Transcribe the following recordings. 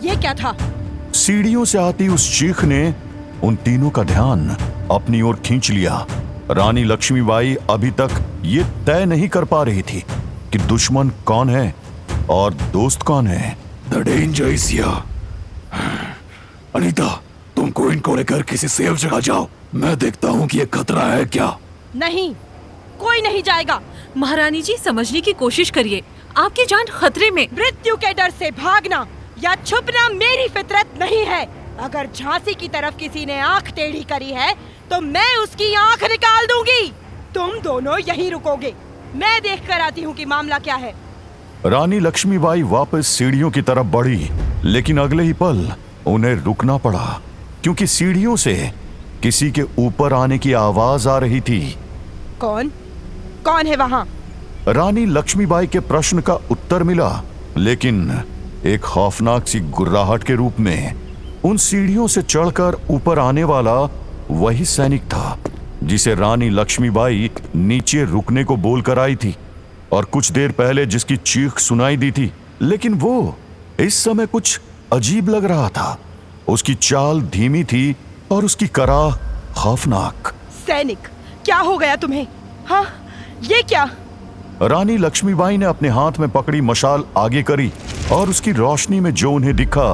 ये क्या था? सीढ़ियों से आती उस चीख ने उन तीनों का ध्यान अपनी ओर खींच लिया। रानी लक्ष्मीबाई अभी तक ये तय नहीं कर पा रही थी कि दुश्मन कौन है और दोस्त कौन है। The danger is here. Anita, तुमको इनको लेकर किसी सेफ जगह जाओ। मैं देखता हूँ कि ये खतरा है क्या। नहीं, कोई नहीं जाएगा। महारानी जी, समझने की कोशिश करिए, आपकी जान खतरे में। मृत्यु के डर से भागना या छुपना मेरी फितरत नहीं है। अगर झांसी की तरफ किसी ने आंख टेढ़ी करी है तो मैं उसकी आंख निकाल दूंगी। तुम दोनों यहीं रुकोगे, मैं देख कर आती हूँ कि मामला क्या है। रानी लक्ष्मीबाई वापस सीढ़ियों की तरफ बढ़ी, लेकिन अगले ही पल उन्हें रुकना पड़ा, क्योंकि सीढ़ियों से किसी के ऊपर आने की आवाज आ रही थी। कौन कौन है वहाँ? रानी लक्ष्मीबाई के प्रश्न का उत्तर मिला, लेकिन एक खौफनाक सी गुर्राहट के रूप में। उन सीढ़ियों से चढ़कर ऊपर आने वाला वही सैनिक था जिसे रानी लक्ष्मीबाई नीचे रुकने को बोलकर आई थी और कुछ देर पहले जिसकी चीख सुनाई दी थी। लेकिन वो इस समय कुछ अजीब लग रहा था। उसकी चाल धीमी थी और उसकी कराह खौफनाक। सैनिक, क्या हो गया तुम्हें? हाँ, ये क्या? रानी लक्ष्मीबाई ने अपने हाथ में पकड़ी मशाल आगे करी और उसकी रोशनी में जो उन्हें दिखा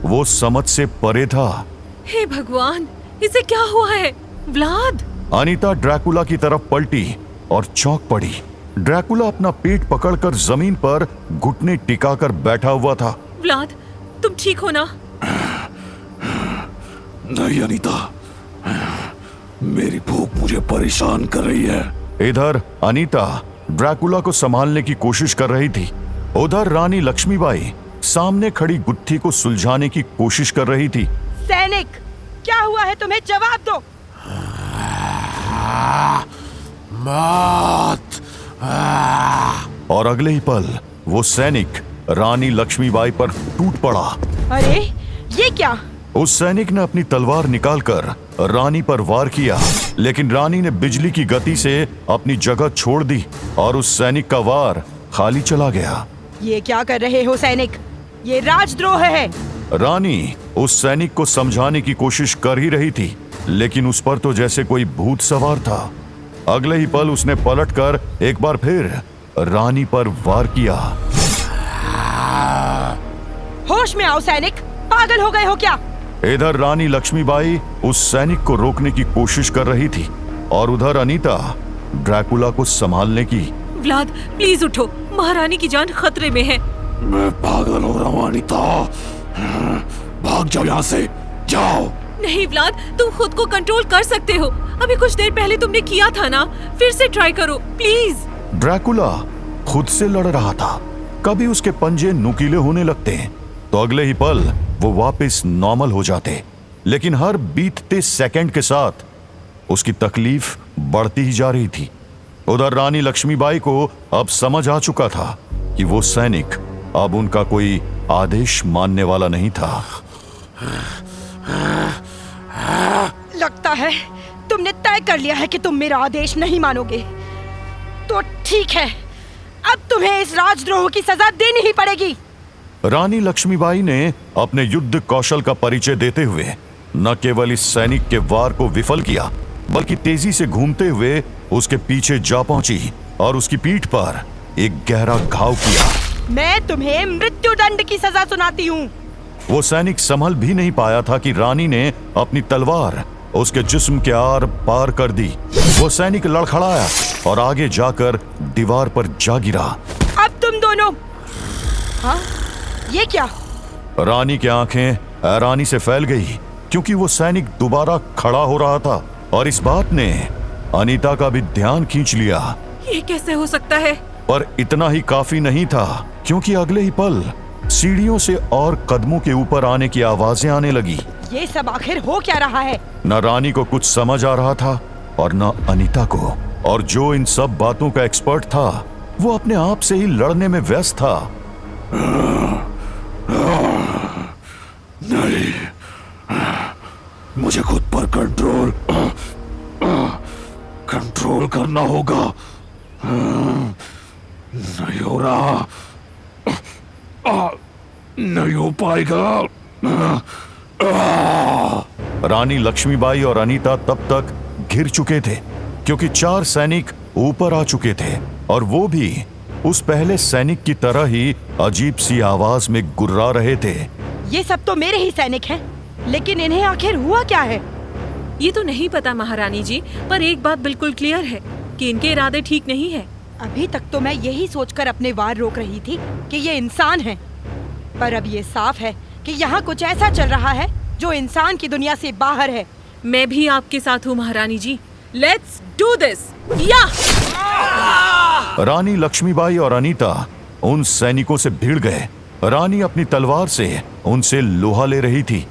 वो समझ से परे था। हे भगवान, इसे क्या हुआ है? व्लाद! अनीता ड्रैकुला की तरफ पलटी और चौंक पड़ी। ड्रैकुला अपना पेट पकड़कर जमीन पर घुटने टिकाकर बैठा हुआ था। व्लाद, तुम ठीक हो ना? नहीं अनीता, मेरी भूख मुझे परेशान कर रही है। इधर अनीता ड्रैकुला को संभालने की कोशिश कर रही थी, उधर रानी लक्ष्मीबाई सामने खड़ी गुत्थी को सुलझाने की कोशिश कर रही थी। सैनिक, क्या हुआ है तुम्हें? जवाब दो। मत। और अगले ही पल वो सैनिक रानी लक्ष्मीबाई पर टूट पड़ा। अरे, ये क्या? उस सैनिक ने अपनी तलवार निकालकर रानी पर वार किया, लेकिन रानी ने बिजली की गति से अपनी जगह छोड़ दी और उस सैनिक का वार खाली चला गया। ये क्या कर रहे हो सैनिक? ये राजद्रोह है। रानी उस सैनिक को समझाने की कोशिश कर ही रही थी, लेकिन उस पर तो जैसे कोई भूत सवार था। अगले ही पल उसने पलटकर एक बार फिर रानी पर वार किया। होश में आओ सैनिक, पागल हो गए हो क्या? इधर रानी लक्ष्मीबाई उस सैनिक को रोकने की कोशिश कर रही थी और उधर अनीता ड्रैकुला को संभालने की। व्लाद, प्लीज उठो, महारानी की जान खतरे में है। मैं पागल हो रहा हूँ अनीता। भाग जाओ यहाँ से, जाओ। नहीं व्लाद, तुम खुद को कंट्रोल कर सकते हो। अभी कुछ देर पहले तुमने किया था ना, फिर से ट्राई करो प्लीज। ड्रैकुला खुद से लड़ रहा था। कभी उसके पंजे नुकीले होने लगते तो अगले ही पल वो वापस नॉर्मल हो जाते, लेकिन हर बीतते सेकंड के साथ उसकी तकलीफ बढ़ती ही जा रही थी। उधर रानी लक्ष्मीबाई को अब समझ आ चुका था कि वो सैनिक अब उनका कोई आदेश मानने वाला नहीं था। लगता है तुमने तय कर लिया है कि तुम मेरा आदेश नहीं मानोगे। तो ठीक है, अब तुम्हें इस राजद्रोह की सजा देनी ही पड़ेगी। रानी लक्ष्मीबाई ने अपने युद्ध कौशल का परिचय देते हुए न केवल इस सैनिक के वार को विफल किया, बल्कि तेजी से घूमते हुए उसके पीछे जा पहुंची और उसकी पीठ पर एक गहरा घाव किया। मैं तुम्हें मृत्युदंड की सजा सुनाती हूँ। वो सैनिक संभल भी नहीं पाया था कि रानी ने अपनी तलवार उसके जिस्म के आर पार कर दी। वो सैनिक लड़खड़ाया और आगे जाकर दीवार पर जा गिरा। अब तुम दोनों। हाँ, ये क्या? रानी की आंखें हैरानी से फैल गई, क्योंकि वो सैनिक दोबारा खड़ा हो रहा था और इस बात ने अनीता का भी ध्यान खींच लिया। ये कैसे हो सकता है? पर इतना ही काफी नहीं था, क्योंकि अगले ही पल सीढ़ियों से और कदमों के ऊपर आने की आवाजें आने लगी। ये सब आखिर हो क्या रहा है? न रानी को कुछ समझ आ रहा था और न अनीता को, और जो इन सब बातों का एक्सपर्ट था वो अपने आप से ही लड़ने में व्यस्त था। नहीं, मुझे खुद पर कंट्रोल करना होगा। नहीं हो रहा। नहीं हो पाएगा। रानी लक्ष्मीबाई और अनीता तब तक घिर चुके थे क्योंकि 4 सैनिक ऊपर आ चुके थे और वो भी उस पहले सैनिक की तरह ही अजीब सी आवाज में गुर्रा रहे थे। ये सब तो मेरे ही सैनिक हैं, लेकिन इन्हें आखिर हुआ क्या है? ये तो नहीं पता महारानी जी, पर एक बात बिल्कुल क्लियर है कि इनके इरादे ठीक नहीं है। अभी तक तो मैं यही सोचकर अपने वार रोक रही थी कि ये इंसान हैं, पर अब ये साफ है कि यहाँ कुछ ऐसा चल रहा है जो इंसान की दुनिया से बाहर है। मैं भी आपके साथ हूँ महारानी जी। Let's do this. या! रानी लक्ष्मीबाई और अनीता उन सैनिकों से भिड़ गए। रानी अपनी तलवार से उनसे लोहा ले रही थी,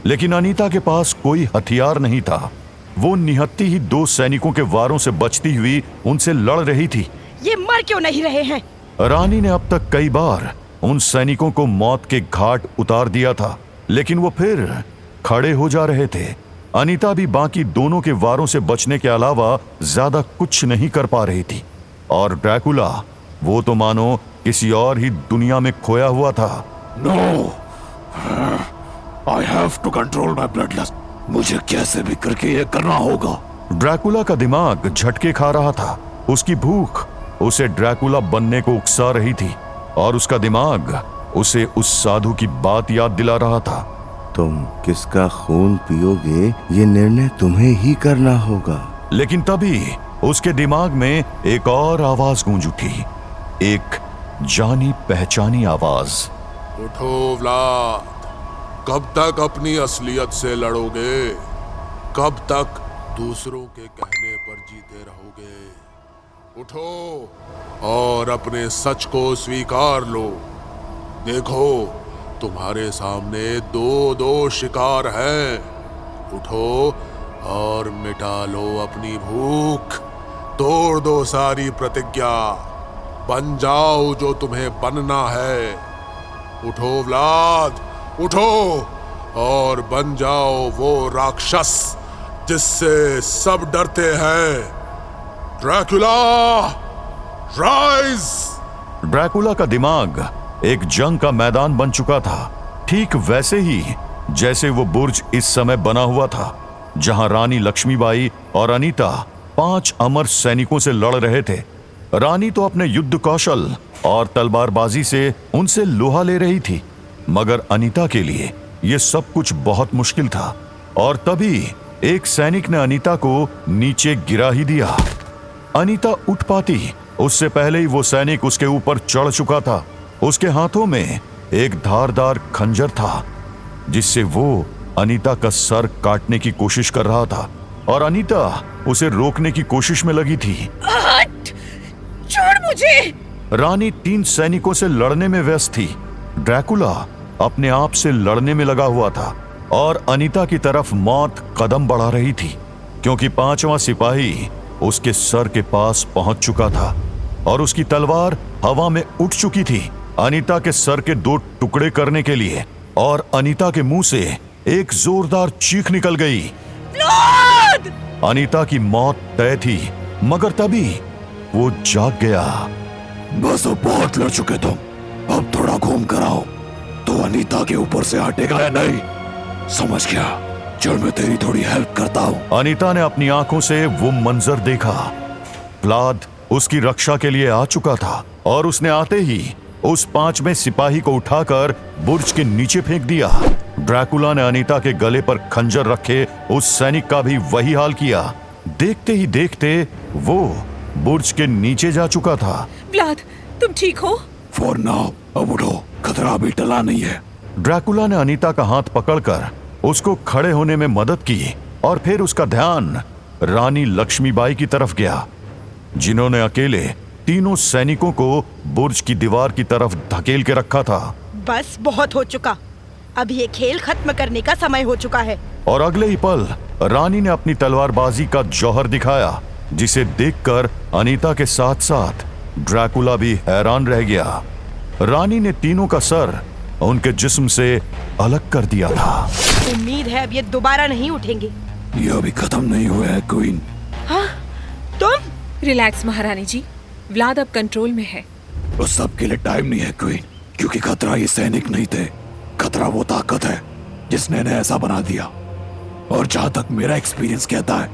लेकिन अनीता के पास कोई हथियार नहीं था। वो निहत्ती ही 2 सैनिकों के वारों से बचती हुई उनसे लड़ रही थी। ये मर क्यों नहीं रहे हैं? रानी ने अब तक कई बार उन सैनिकों को मौत के घाट उतार दिया था, लेकिन वो फिर खड़े हो जा रहे थे। अनीता भी बाकी दोनों के वारों से बचने के अलावा ज्यादा कुछ नहीं कर पा रही थी। और ड्रैकुला, वो तो मानो किसी और ही दुनिया में खोया हुआ था। No, I have to control my blood lust. मुझे कैसे भी करके ये करना होगा। ड्रैकुला का दिमाग झटके खा रहा था। उसकी भूख उसे ड्रैकुला बनने को उकसा रही थी और उसका दिमाग उसे उस साधु की बात याद दिला रहा था। तुम किसका खून पियोगे ये निर्णय तुम्हें ही करना होगा। लेकिन तभी उसके दिमाग में एक और आवाज गूंज उठी, एक जानी पहचानी आवाज। उठो व्लाद, कब तक अपनी असलियत से लड़ोगे? कब तक दूसरों के कहने पर जीते रहोगे? उठो और अपने सच को स्वीकार लो। देखो, तुम्हारे सामने 2 शिकार हैं। उठो और मिटा लो अपनी भूख। तोड़ दो सारी प्रतिज्ञा। बन जाओ जो तुम्हें बनना है। उठो व्लाद, उठो और बन जाओ वो राक्षस जिससे सब डरते हैं। Dracula, rise! ड्रैकुला का दिमाग एक जंग का मैदान बन चुका था, ठीक वैसे ही जैसे वो बुर्ज इस समय बना हुआ था, जहां रानी लक्ष्मीबाई और अनीता 5 अमर सैनिकों से लड़ रहे थे। रानी तो अपने युद्ध कौशल और तलवारबाजी से उनसे लोहा ले रही थी, मगर अनीता के लिए यह सब कुछ बहुत मुश्किल था। और तभी एक सैनिक ने अनीता को नीचे गिरा ही दिया। अनीता उठ पाती उससे पहले ही वो सैनिक उसके ऊपर चढ़ चुका था। उसके हाथों में एक धारदार खंजर था, जिससे वो अनीता का सर काटने की कोशिश कर रहा था और अनीता उसे रोकने की कोशिश में लगी थी। छोड़ मुझे! रानी 3 सैनिकों से लड़ने में व्यस्त थी। ड्रैकुला अपने आप से लड़ने में लगा हुआ था और अनीता की तरफ मौत कदम बढ़ा रही थी, क्योंकि 5वां सिपाही उसके सर के पास पहुंच चुका था और उसकी तलवार हवा में उठ चुकी थी अनीता के सर के 2 टुकड़े करने के लिए। और अनीता के मुंह से एक जोरदार चीख निकल गई। अनीता की मौत तय थी, मगर तभी वो जाग गया। बस अब बहुत लड़ चुके तुम, अब थोड़ा घूम कर आओ तो अनीता के ऊपर से हटेगा या नहीं? समझ गया? चल मैं तेरी थोड़ी हेल्प करता हूँ। अनीता ने अपनी आंखों से वो मंजर देखा। व्लाद उसकी रक्षा के लिए आ चुका था और उसने आते ही उस 5वें सिपाही को उठाकर बुर्ज के नीचे फेंक दिया। ड्रैकुला ने अनीता के गले पर खंजर रखे उस सैनिक का भी वही हाल किया। देखते ही देखते वो बुर्ज के नीचे जा चुका था। व्लाद, तुम ठीक हो? फॉर नाउ, अब उठो, खतरा अभी टला नहीं है। ड्रैकुला ने अनीता का हाथ पकड़कर उसको खड़े होने में मदद की और फिर उसका ध्यान रानी लक्ष्मीबाई की तरफ गया, जिन्होंने अकेले 3 सैनिकों को बुर्ज की दीवार की तरफ धकेल के रखा था। बस बहुत हो चुका, अब ये खेल खत्म करने का समय हो चुका है। और अगले ही पल रानी ने अपनी तलवारबाजी का जौहर दिखाया, जिसे देखकर अनीता के साथ साथ ड्रैकुला भी हैरान रह गया। रानी ने तीनों का सर उनके जिस्म से अलग कर दिया था। उम्मीद है अब ये दोबारा नहीं उठेंगे। ये अभी खत्म नहीं हुआ है क्वीन। हाँ? तुम? रिलैक्स महारानी जी, व्लाद अब कंट्रोल में है। उस सब के लिए टाइम नहीं है क्वीन। क्योंकि खतरा ये सैनिक नहीं थे, खतरा वो ताकत है जिसने इन्हें ऐसा बना दिया। और जहां तक मेरा एक्सपीरियंस कहता है,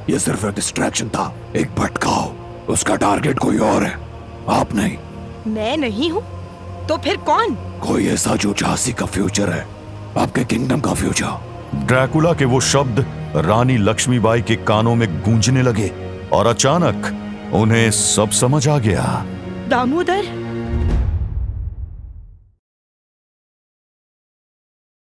ये सिर्फ एक डिस्ट्रैक्शन था, एक भटकाव। उसका टारगेट कोई और है, आप नहीं। मैं नहीं हूँ तो फिर कौन? कोई ऐसा जो झांसी का फ्यूचर है, आपके किंगडम का फ्यूचर। ड्रैकुला के वो शब्द रानी लक्ष्मीबाई के कानों में गूंजने लगे और अचानक उन्हें सब समझ आ गया। दामोदर,